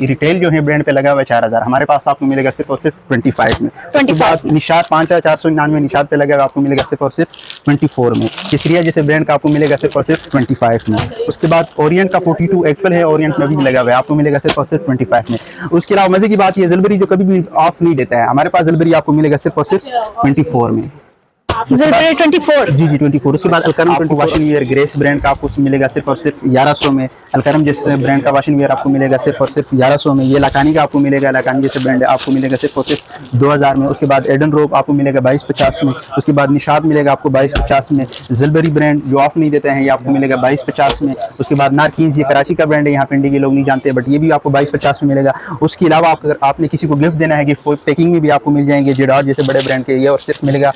Retail जो है brand पे लगा हुआ है 4000, हमारे पास आपको मिलेगा सिर्फ और सिर्फ 25 में। उसके बाद निशात 5499 निशात पे लगा हुआ आपको मिलेगा सिर्फ और सिर्फ 24 में। केसरिया जैसे ब्रांड का आपको मिलेगा सिर्फ और सिर्फ 25 में। उसके बाद ओरिएंट का 42 एक्चुअल है, ओरिएंट में भी लगा हुआ है, आपको मिलेगा सिर्फ और सिर्फ 25 में। उसके अलावा मजे की बात ये ज़िलबरी जो कभी भी ऑफ नहीं देता है, हमारे पास ज़िलबरी आपको मिलेगा सिर्फ और सिर्फ 24 में। 24 जी 24। उसके बाद Alkaram 24 washing where grace brand का आपको मिलेगा सिर्फ और सिर्फ 1100 में। अलकरम जैसे ब्रांड का वॉशिंग वेयर आपको मिलेगा सिर्फ और सिर्फ 1100 में। ये लाकानी का आपको मिलेगा, लाकानी जैसे ब्रांड है आपको मिलेगा सिर्फ और सिर्फ 2000 में। उसके बाद एडन रोप आपको मिलेगा 2250 में। उसके बाद निशात मिलेगा आपको 2250 में। ज़िलबरी ब्रांड जो ऑफ नहीं देते हैं ये आपको मिलेगा 2250 में। उसके बाद नारकीज, ये कराची का ब्रांड है, यहाँ पे इंडिया के लोग नहीं जानते, बट ये भी आपको 2250 में मिलेगा। उसके अलावा अगर आपने किसी को गिफ्ट देना है, गिफ्ट पैकिंग में भी आपको मिल जाएंगे जेडॉर जैसे बड़े ब्रांड के, ये और सिर्फ मिलेगा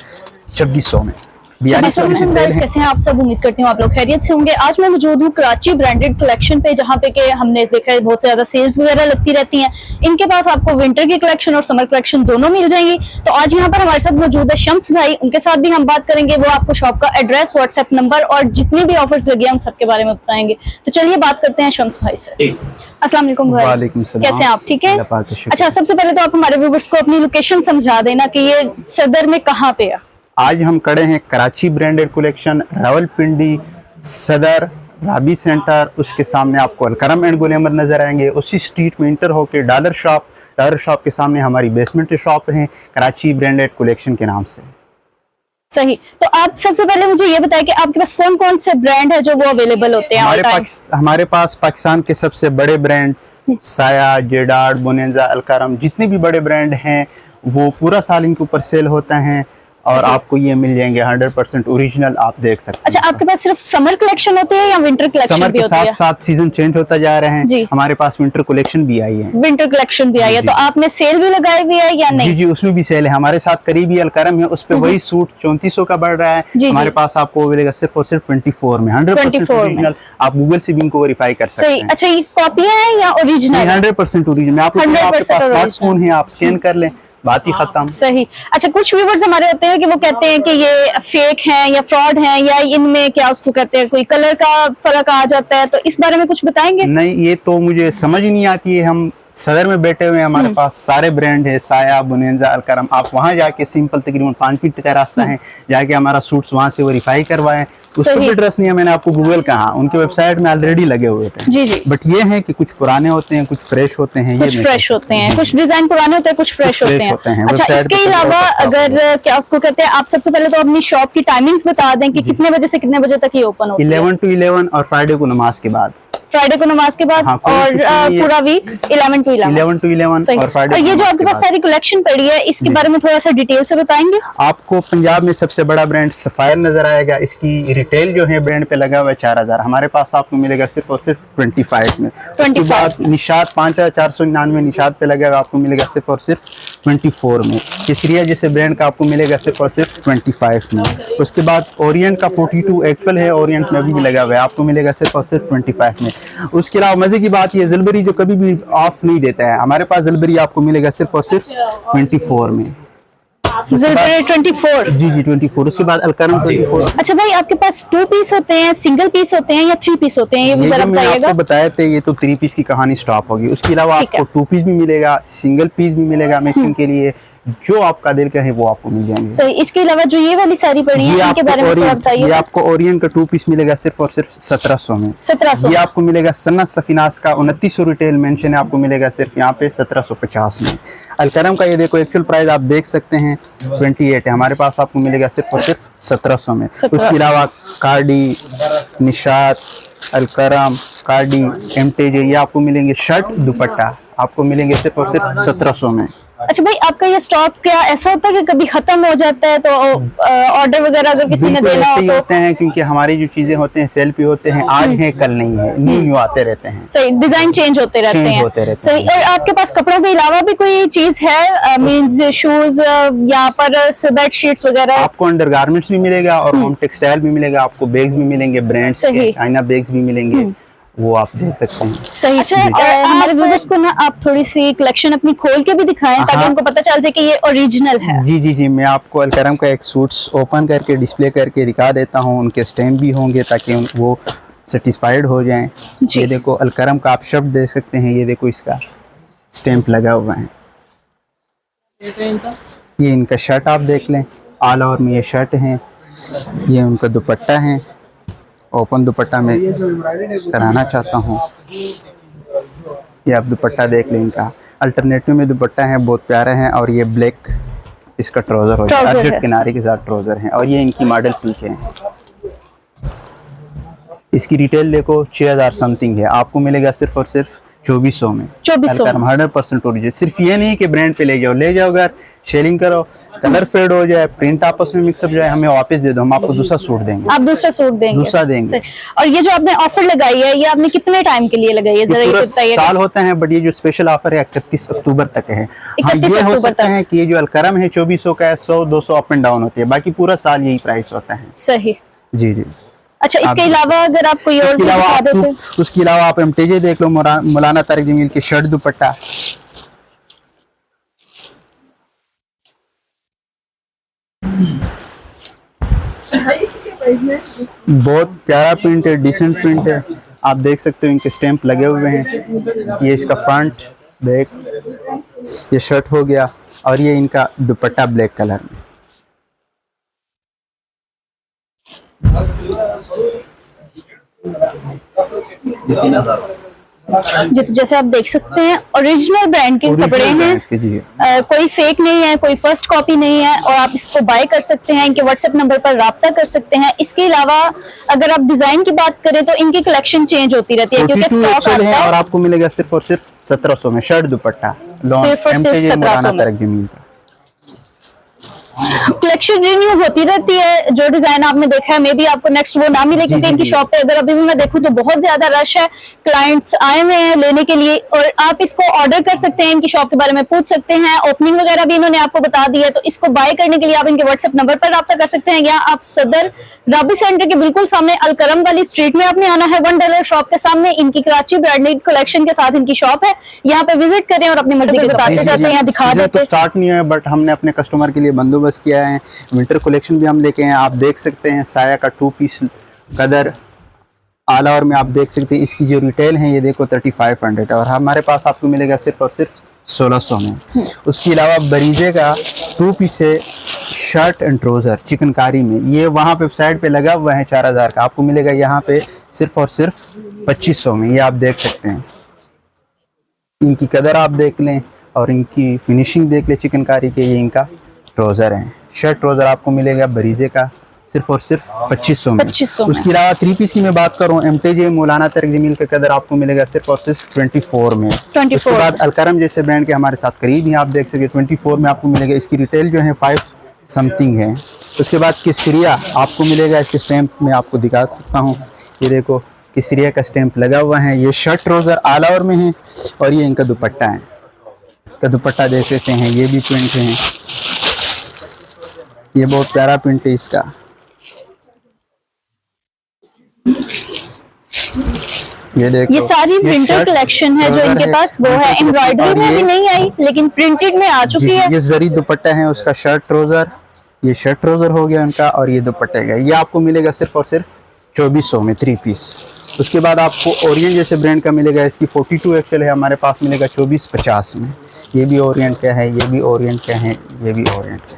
2600 में। कैसे हैं आप सब? उम्मीद करती हूँ आप लोग खैरियत से होंगे। आज मैं मौजूद हूँ कराची ब्रांडेड कलेक्शन पे, जहाँ पे के हमने देखा है बहुत ज्यादा सेल्स वगैरह लगती रहती हैं। इनके पास आपको विंटर की कलेक्शन और समर कलेक्शन दोनों मिल जाएंगी। तो आज यहाँ पर हमारे साथ मौजूद है शम्स भाई, उनके साथ भी हम बात करेंगे। वो आपको शॉप का एड्रेस, व्हाट्सएप नंबर और जितने भी ऑफर्स लगे हैं उन सबके बारे में बताएंगे। तो चलिए बात करते हैं शम्स भाई से। अस्सलाम वालेकुम भाई। वालेकुम सलाम। कैसे हैं आप? ठीक है। अच्छा, सबसे पहले तो आप हमारे व्यूअर्स को अपनी लोकेशन समझा देना कि ये सदर में कहाँ पे है। आज हम खड़े हैं कराची ब्रांडेड कलेक्शन, रावलपिंडी सदर राबी सेंटर, उसके सामने आपको अलकरम एंड गुल अहमद नजर आएंगे। उसी स्ट्रीट में इंटर होकर डॉलर शॉप के सामने हमारी बेसमेंट शॉप है कराची ब्रांडेड कलेक्शन के नाम से। सही। तो आप सबसे पहले मुझे ये बताएं कि आपके पास कौन कौन से ब्रांड है जो वो अवेलेबल होते हैं? हमारे पास पाकिस्तान के सबसे बड़े ब्रांड साया, जेडार्ड, बोनेंजा, अलकरम, जितने भी बड़े ब्रांड हैं वो पूरा साल इनके ऊपर सेल होता है और आपको ये मिल जाएंगे 100% ओरिजिनल, आप देख सकते हैं। अच्छा, आपके पास सिर्फ समर कलेक्शन होती है या विंटर कलेक्शन समर के साथ साथ सीजन चेंज होता जा रहे हैं, हमारे पास विंटर कलेक्शन भी आई है। विंटर कलेक्शन भी आई है, तो आपने सेल भी लगाई हुई है या नहीं? जी जी, उसमें भी सेल है। हमारे साथ करीबी अलकरम है, उस पे वही सूट 3400 का बढ़ रहा है। हमारे पास आपको मिलेगा सिर्फ और सिर्फ 24 में, 100% ओरिजिनल। आप गूगल से भी इनको वेरीफाई कर सकते हैं। अच्छा, ये कॉपियां हैं या ओरिजिनल? 100% ओरिजिनल। आपके पास स्मार्टफोन है, आप स्कैन कर लें, बात ही खत्म। सही। अच्छा, कुछ व्यूअर्स हमारे होते हैं कि वो कहते हैं कि ये फेक हैं या फ्रॉड हैं, या इनमें क्या उसको कहते हैं, कोई कलर का फर्क आ जाता है, तो इस बारे में कुछ बताएंगे? नहीं, ये तो मुझे समझ नहीं आती है। हम सदर में बैठे हुए हैं, हमारे पास सारे ब्रांड है, साया, बुनेंजा, अलकरम। आप वहाँ जाके सिंपल तकरीबन 5 फीट का रास्ता है, जाके हमारा सूट्स वहाँ से वेरीफाई करवाएं। उस पर भी ट्रस्ट नहीं है। मैंने आपको गूगल कहा, उनके वेबसाइट में ऑलरेडी लगे हुए थे। जी जी। बट ये है कि कुछ पुराने होते हैं, कुछ फ्रेश होते हैं। कुछ फ्रेश होते हैं, कुछ डिजाइन पुराने होते हैं, कुछ फ्रेश होते हैं। अच्छा, इसके अलावा अगर क्या उसको कहते हैं, आप सबसे पहले तो अपनी शॉप की टाइमिंग्स बता दें कि कितने बजे से कितने बजे तक ये ओपन होती है? 11 to 11 और फ्राइडे को नमाज के बाद। फ्राइडे को नमाज के बाद। हाँ, और पूरा वीक 11 to 11 और फ्राइडे। और ये जो आपके पास सारी कलेक्शन पड़ी है, इसके बारे में थोड़ा सा डिटेल से बताएंगे? आपको पंजाब में सबसे बड़ा ब्रांड सफायर नजर आएगा। इसकी रिटेल जो है ब्रांड पे लगा हुआ है 4000, हमारे पास आपको मिलेगा सिर्फ और सिर्फ 25 में। उसके बाद निशात 5499 निशात पे लगा हुआ आपको मिलेगा सिर्फ और सिर्फ 24 में। केसरिया जैसे ब्रांड का आपको मिलेगा सिर्फ और सिर्फ 25 में। उसके बाद ओरिएंट का 42 एक्चुअल है, ओरिएंट में भी लगा हुआ है, आपको मिलेगा सिर्फ और सिर्फ 25 में। उसके अलावा मजे की बात ये ज़िलबरी जो कभी भी ऑफ नहीं देता है, हमारे पास ज़िलबरी आपको मिलेगा सिर्फ और सिर्फ 24 में। 24। जी जी 24। उसके बाद अलकरम 24। अच्छा भाई, आपके पास 2 पीस होते हैं, सिंगल पीस होते हैं या 3 पीस होते हैं? ये जरा बताइएगा। आपको बताए थे, ये तो 3 पीस की कहानी स्टॉप होगी। उसके अलावा आपको 2 पीस भी मिलेगा, सिंगल पीस भी मिलेगा मैचिंग के लिए, जो आपका दिल का है वो आपको मिल जाएंगे। सही। इसके अलावा जो ये वाली साड़ी पड़ी है, इनके बारे में थोड़ा बताइए। ये आपको ओरिएंट का 2 पीस मिलेगा सिर्फ और सिर्फ 1700 में। 1700। ये आपको मिलेगा सन्नत सफीनास का 2900 रिटेल मेंशन है, आपको मिलेगा सिर्फ यहाँ पे 1750 में। अलकरम का ये देखो एक्चुअल प्राइस आप देख सकते हैं 28 है, हमारे पास आपको मिलेगा सिर्फ और सिर्फ 1700 में। उसके अलावा कार्डी, निशात, अलकरम, कार्डी, एमटेज, ये आपको मिलेंगे शर्ट दुपट्टा, आपको मिलेंगे सिर्फ और सिर्फ 1700 में। अच्छा भाई, आपका ये स्टॉक क्या ऐसा होता है कि कभी खत्म हो जाता है, तो ऑर्डर वगैरह अगर किसी ने देना हो तो? होते हैं, क्योंकि हमारी जो चीजें होते हैं सेल पे होते हैं, आज है कल नहीं है, न्यू आते रहते हैं। सही। डिजाइन चेंज होते रहते हैं। सही। और आपके पास कपड़ों के अलावा भी कोई चीज है, मींस शूज, यहाँ पर बेड शीट्स वगैरह? आपको अंडर गारमेंट्स भी मिलेगा और होम टेक्सटाइल भी मिलेगा, आपको बैग्स भी मिलेंगे, ब्रांड्स के आईना बैग्स भी मिलेंगे, वो आप देख सकते हैं। सही। अच्छा, हमारे व्यूअर्स को ना आप थोड़ी सी कलेक्शन अपनी खोल के भी दिखाएं ताकि उनको पता चल जाए कि ये ओरिजिनल है। जी जी जी, मैं आपको अलकरम का एक सूट्स ओपन करके डिस्प्ले करके दिखा देता हूँ, उनके स्टैम्प भी होंगे ताकि वो सेटिस्फाइड हो जाएं। ये देखो अलकरम का आप शब्द देख सकते हैं, ये देखो इसका स्टैंप लगा हुआ है। ये इनका शर्ट आप देख लें, ऑल ओवर में ये शर्ट है, ये उनका दुपट्टा है। ओपन दुपट्टा में कराना चाहता हूँ, ये आप दुपट्टा देख लें इनका। अल्टरनेटिव में दुपट्टा है, बहुत प्यारा है। और ये ब्लैक इसका ट्राउज़र हो जाए, अर्जेंट किनारे के साथ ट्राउज़र है। और ये इनकी मॉडल पिंक है। इसकी रिटेल देखो 6000 समथिंग है, आपको मिलेगा सिर्फ और सिर्फ 2400 में। 100% ओरिजिनल। सिर्फ ये नहीं कि ब्रांड पे ले जाओ घर, शेयरिंग करो, कलर फेड हो जाए, प्रिंट आपस में मिक्सअप जाए, हमें वापस दे दो, हम आपको दूसरा सूट देंगे। आप दूसरा सूट देंगे? दूसरा देंगे। और ये जो आपने ऑफर लगाई है, ये आपने कितने टाइम के लिए लगाई है, जरा ये बताइए। साल होता है, बट ये जो स्पेशल ऑफर है 31 अक्टूबर तक है। हाँ, ये हो सकता है कि ये जो अलकरम है 2400 का है, 100-200 अप एंड डाउन होती है, बाकी पूरा साल यही प्राइस होता है। सही। जी जी। अच्छा, इसके अलावा अगर आप कोई और दिखा देते। उसके अलावा आप एमटीजे देख लो, मौलाना तारिक जमील के शर्ट दुपट्टा। बहुत प्यारा प्रिंट है, डिसेंट प्रिंट है। आप देख सकते हो इनके स्टैंप लगे हुए हैं। ये इसका फ्रंट बैक, ये शर्ट हो गया। और ये इनका दुपट्टा ब्लैक कलर में। जैसे आप देख सकते हैं ओरिजिनल ब्रांड के कपड़े हैं, कोई फेक नहीं है, कोई फर्स्ट कॉपी नहीं है। और आप इसको बाय कर सकते हैं, इनके व्हाट्सएप नंबर पर राब्ता कर सकते हैं। इसके अलावा अगर आप डिजाइन की बात करें तो इनकी कलेक्शन चेंज होती रहती है, क्योंकि स्टॉक आता है। और आपको मिलेगा सिर्फ और सिर्फ 1700 में शर्ट दुपट्टा, सिर्फ और सिर्फ 1700। कलेक्शन रिन्यू होती रहती है। जो डिजाइन आपने देखा है मे बी आपको नेक्स्ट वो ना मिले, क्योंकि इनकी शॉप पे अगर अभी भी मैं देखूं तो बहुत ज्यादा रश है, क्लाइंट्स आए हुए हैं लेने के लिए। और आप इसको ऑर्डर कर सकते हैं, इनकी शॉप के बारे में पूछ सकते हैं, ओपनिंग वगैरह भी इन्होंने आपको बता दी है। तो इसको बाय करने के लिए आप इनके व्हाट्सएप नंबर पर राब्ता कर सकते हैं, या आप सदर राबी सेंटर के बिल्कुल सामने अलकरम वाली स्ट्रीट में आपने आना है। $1 शॉप के सामने इनकी कराची ब्रांडेड कलेक्शन के साथ इनकी शॉप है, यहाँ पे विजिट करें और अपनी मर्जी के बताते जाते हैं, दिखा देते हैं। स्टार्ट नहीं है, बट हमने अपने कस्टमर के लिए बंदोबस्त किया है। विंटर कलेक्शन भी हम लेके हैं, आप देख सकते हैं। साया का 2 पीस कदर ऑल ओवर में आप देख सकते हैं। इसकी जो रिटेल है ये देखो 3500 और हमारे पास आपको मिलेगा सिर्फ और सिर्फ 1600 में। उसके अलावा बरीजे का 2 पीस है, शर्ट एंड ट्राउजर चिकनकारी में, ये वहाँ पे साइड पे लगा हुआ है 4000 का, आपको मिलेगा यहाँ पे सिर्फ और सिर्फ 2500 में। ये आप देख सकते हैं। इनकी कदर आप देख लें और इनकी फिनिशिंग देख लें चिकनकारी के। ये इनका ट्राउजर है, शर्ट ट्राउजर आपको मिलेगा बरीजे का सिर्फ और सिर्फ 2500 में। उसके अलावा 3 पीस की मैं बात करूं, एमटीजे मौलाना तारिक जमील का कदर आपको मिलेगा सिर्फ और सिर्फ 24 में। उसके बाद अलकरम जैसे ब्रांड के हमारे साथ करीब ही आप देख सकते 24 में आपको मिलेगा। इसकी रिटेल जो है 5 समथिंग है। उसके बाद केसरिया आपको मिलेगा, इसके स्टैंप में आपको दिखा सकता हूँ, ये देखो केसरिया का स्टैंप लगा हुआ है। ये शर्ट ट्राउजर ऑल ओवर में है और ये इनका दुपट्टा है। का दुपट्टा देख सकते हैं, ये भी प्रिंट है, ये बहुत प्यारा प्रिंट है इसका। ये देखो, ये सारी प्रिंटेड कलेक्शन है जो इनके पास वो है। एम्ब्रॉयडरी में भी नहीं आई, लेकिन प्रिंटेड में आ चुकी है। ये जरी दुपट्टा है उसका, शर्ट ट्राउजर, ये शर्ट ट्राउजर हो गया उनका। और ये दुपट्टे का ये आपको मिलेगा सिर्फ और सिर्फ 2400 में 3 पीस। उसके बाद आपको ओरिएंट जैसे ब्रांड का मिलेगा, इसकी 42 एक्चुअल है, हमारे पास मिलेगा 2450 में। ये भी ओरिएंट का है, ये भी ओरिएंट का है, ये भी ओरिएंट का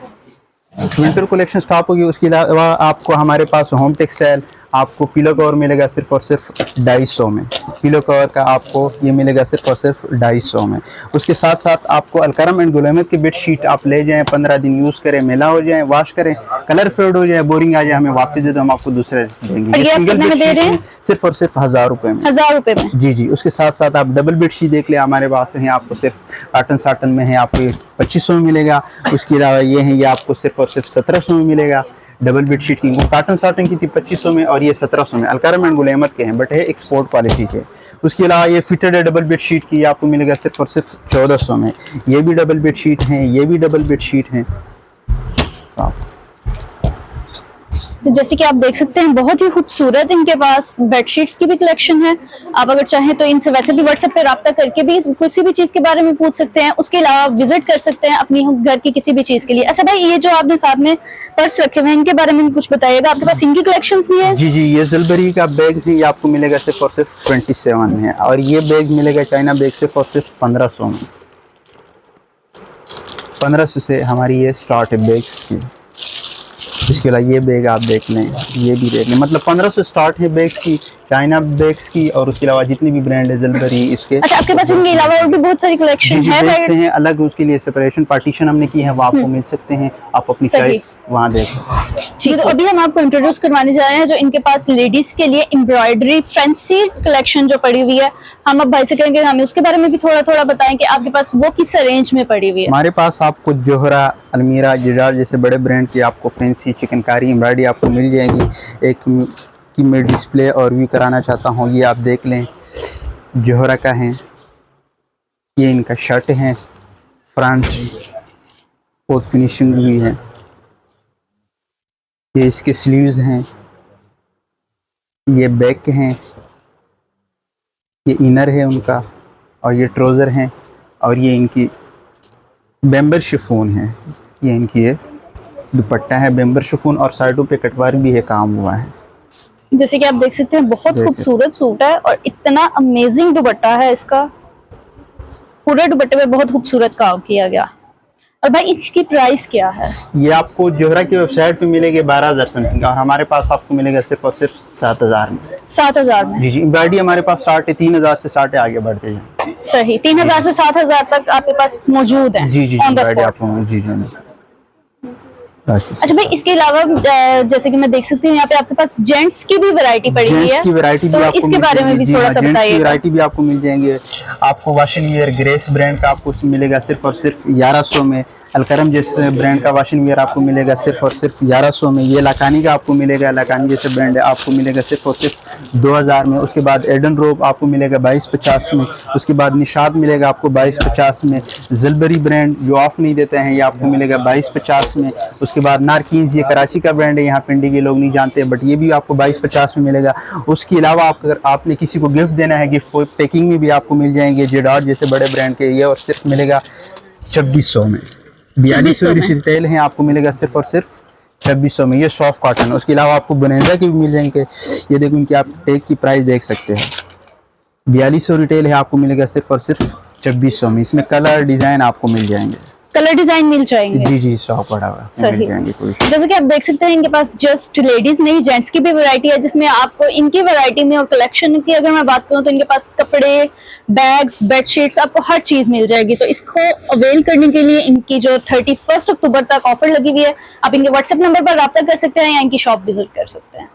है। विंटर कलेक्शन स्टॉप होगी। उसके अलावा आपको हमारे पास होम टेक्सटाइल आपको पिलो कवर मिलेगा सिर्फ और सिर्फ 250 में। पिलो कवर का आपको ये मिलेगा सिर्फ और सिर्फ 250 में। उसके साथ साथ आपको अलकरम एंड गुल अहमद की बेड शीट आप ले जाएं, 15 दिन यूज़ करें, मैला हो जाए, वॉश करें, कलर फेड हो जाए, बोरिंग आ जाए, हमें वापस दे दो, हम आपको दूसरे देंगे। ये सिंगल बेड शीट सिर्फ और सिर्फ 1000 रुपये में। 1000 रुपये में, जी जी। उसके साथ साथ आप डबल बेड शीट देख ले, हमारे पास है, आपको सिर्फ काटन साटन में है, आपको 2500 में मिलेगा। उसके अलावा ये है, ये आपको सिर्फ और सिर्फ 1700 में मिलेगा। डबल बेड शीट की वो काटन साटन की थी 2500 में और ये 1700 में। अलकरम एंड गुल अहमद के हैं, बट है एक्सपोर्ट क्वालिटी के। उसके अलावा ये फिटेड है डबल बेड शीट की, आपको मिलेगा सिर्फ और सिर्फ 1400 में। ये भी डबल बेड शीट हैं, ये भी डबल बेड शीट हैं। तो जैसे कि आप देख सकते हैं बहुत ही खूबसूरत इनके पास बेडशीट्स की भी कलेक्शन है। आप अगर चाहें तो इनसे वैसे भी व्हाट्सएप पे राब्ता करके भी किसी भी चीज़ के बारे में पूछ सकते हैं। उसके अलावा विजिट कर सकते हैं अपनी घर की किसी भी चीज़ के लिए। अच्छा भाई, ये जो आपने साथ में पर्स रखे हुए हैं इनके बारे में कुछ बताइएगा, आपके पास इनकी कलेक्शंस भी है? जी जी। ये ज़िलबरी का बैग है, ये आपको मिलेगा सिर्फ और सिर्फ 27 में। और ये बैग मिलेगा चाइना बैग सिर्फ और सिर्फ 1500 में। 1500 से हमारी ये स्टार्ट है बैग्स की। इसके अलावा ये बैग आप देख लें, ये भी देख लें, मतलब 1500 स्टार्ट है बैग्स की, चाइना बैग्स की, और उसके अलावा जितनी भी ब्रांड है जलबरी इसके। अच्छा, आपके पास इनके अलावा और भी बहुत सारी कलेक्शन है? बैग्स हैं अलग, उसके लिए सेपरेशन पार्टीशन हमने की है, वो आपको मिल सकते हैं, आप अपनी चॉइस वहाँ देख। ठीक है, तो अभी हम आपको इंट्रोड्यूस करवाने जा रहे हैं जो इनके पास लेडीज के लिए एम्ब्रॉयडरी फैंसी कलेक्शन जो पड़ी हुई है। हम अब भाई से कहेंगे हमें उसके बारे में भी थोड़ा थोड़ा बताएं कि आपके पास वो किस रेंज में पड़ी हुई है। हमारे पास आपको जोहरा, अलमीरा, जिडार जैसे बड़े ब्रांड की आपको फैंसी चिकनकारी एम्ब्रॉयडरी आपको मिल जाएगी। एक की मैं डिस्प्ले और व्यू कराना चाहता हूँ, ये आप देख लें, जोहरा का है, ये इनका शर्ट है, फ्रंट बहुत फिनिशिंग हुई है, ये इसके स्लीव्स हैं, ये बैक हैं, ये इनर है उनका, और ये ट्राउज़र हैं, और ये इनकी बेम्बर शिफॉन है, ये इनकी ये दुपट्टा है बेम्बर शिफॉन, और साइडों पे कटवारी भी है काम हुआ है। जैसे कि आप देख सकते हैं बहुत खूबसूरत सूट है और इतना अमेजिंग दुपट्टा है इसका, पूरे दुपट्टे पे बहुत खूबसूरत काम किया गया। और भाई इसकी प्राइस क्या है? ये आपको जोहरा की वेबसाइट पे मिलेगी 12,000 समथिंग, और हमारे पास आपको मिलेगा सिर्फ और सिर्फ 7,000 में। 7,000 में? जी एम्ब्रॉयडरी हमारे पास स्टार्ट है 3,000 से स्टार्ट है, आगे बढ़ते हैं। सही, 3,000 से 7,000 तक आपके पास मौजूद है? जी ऑन द स्पॉट। आपको जी जी। अच्छा भाई, इसके अलावा जैसे कि मैं देख सकती हूँ यहाँ पे आपके पास जेंट्स की भी वैरायटी पड़ी हुई है, की वैरायटी तो भी आपको इसके बारे में भी थोड़ा सा बताइए। वैरायटी भी आपको मिल जाएंगे। आपको वॉशिंग वेयर ग्रेस ब्रांड का आपको मिलेगा सिर्फ और सिर्फ 1100 में। अलकरम जैसे ब्रांड का वॉशिंग वेयर आपको मिलेगा सिर्फ और सिर्फ 1100 में। ये लाकानी का आपको मिलेगा, लाकानी जैसे ब्रांड है आपको मिलेगा सिर्फ और सिर्फ 2000 में। उसके बाद एडन रोब आपको मिलेगा 2250 में। उसके बाद निशाद मिलेगा आपको 2250 में। जलबरी ब्रांड जो ऑफ नहीं देते हैं ये आपको मिलेगा 2250 में। उसके बाद नारकीन्स, ये कराची का ब्रांड है, यहाँ पिंडी के लोग नहीं जानते, बट ये भी आपको 2250 में मिलेगा। उसके अलावा आप अगर आपने किसी को गिफ्ट देना है, गिफ्ट पैकिंग में भी आपको मिल जाएंगे जेडार जैसे बड़े ब्रांड के, ये और सिर्फ मिलेगा 2600 में। 4200 रिटेल है, आपको मिलेगा सिर्फ और सिर्फ 2600 में। ये सॉफ्ट कॉटन। उसके अलावा आपको बनेजा के भी मिल जाएंगे। ये देखो इनकी आप टैग की प्राइस देख सकते हैं, 4200 रिटेल है, आपको मिलेगा सिर्फ और सिर्फ 2600 में। इसमें कलर डिजाइन आपको मिल जाएंगे, कलर डिजाइन मिल जाएंगे। जी जी, स्टॉक पड़ा हुआ मिल जाएंगे। जैसे कि आप देख सकते हैं इनके पास जस्ट लेडीज नहीं जेंट्स की भी वैरायटी है, जिसमें आपको इनकी वैरायटी में और कलेक्शन की अगर मैं बात करूं तो इनके पास कपड़े, बैग्स, बेडशीट्स, आपको हर चीज मिल जाएगी। तो इसको अवेल करने के लिए इनकी जो 31 अक्टूबर तक ऑफर लगी हुई है, आप इनके व्हाट्सएप नंबर पर रब्ता कर सकते हैं या इनकी शॉप विजिट कर सकते हैं।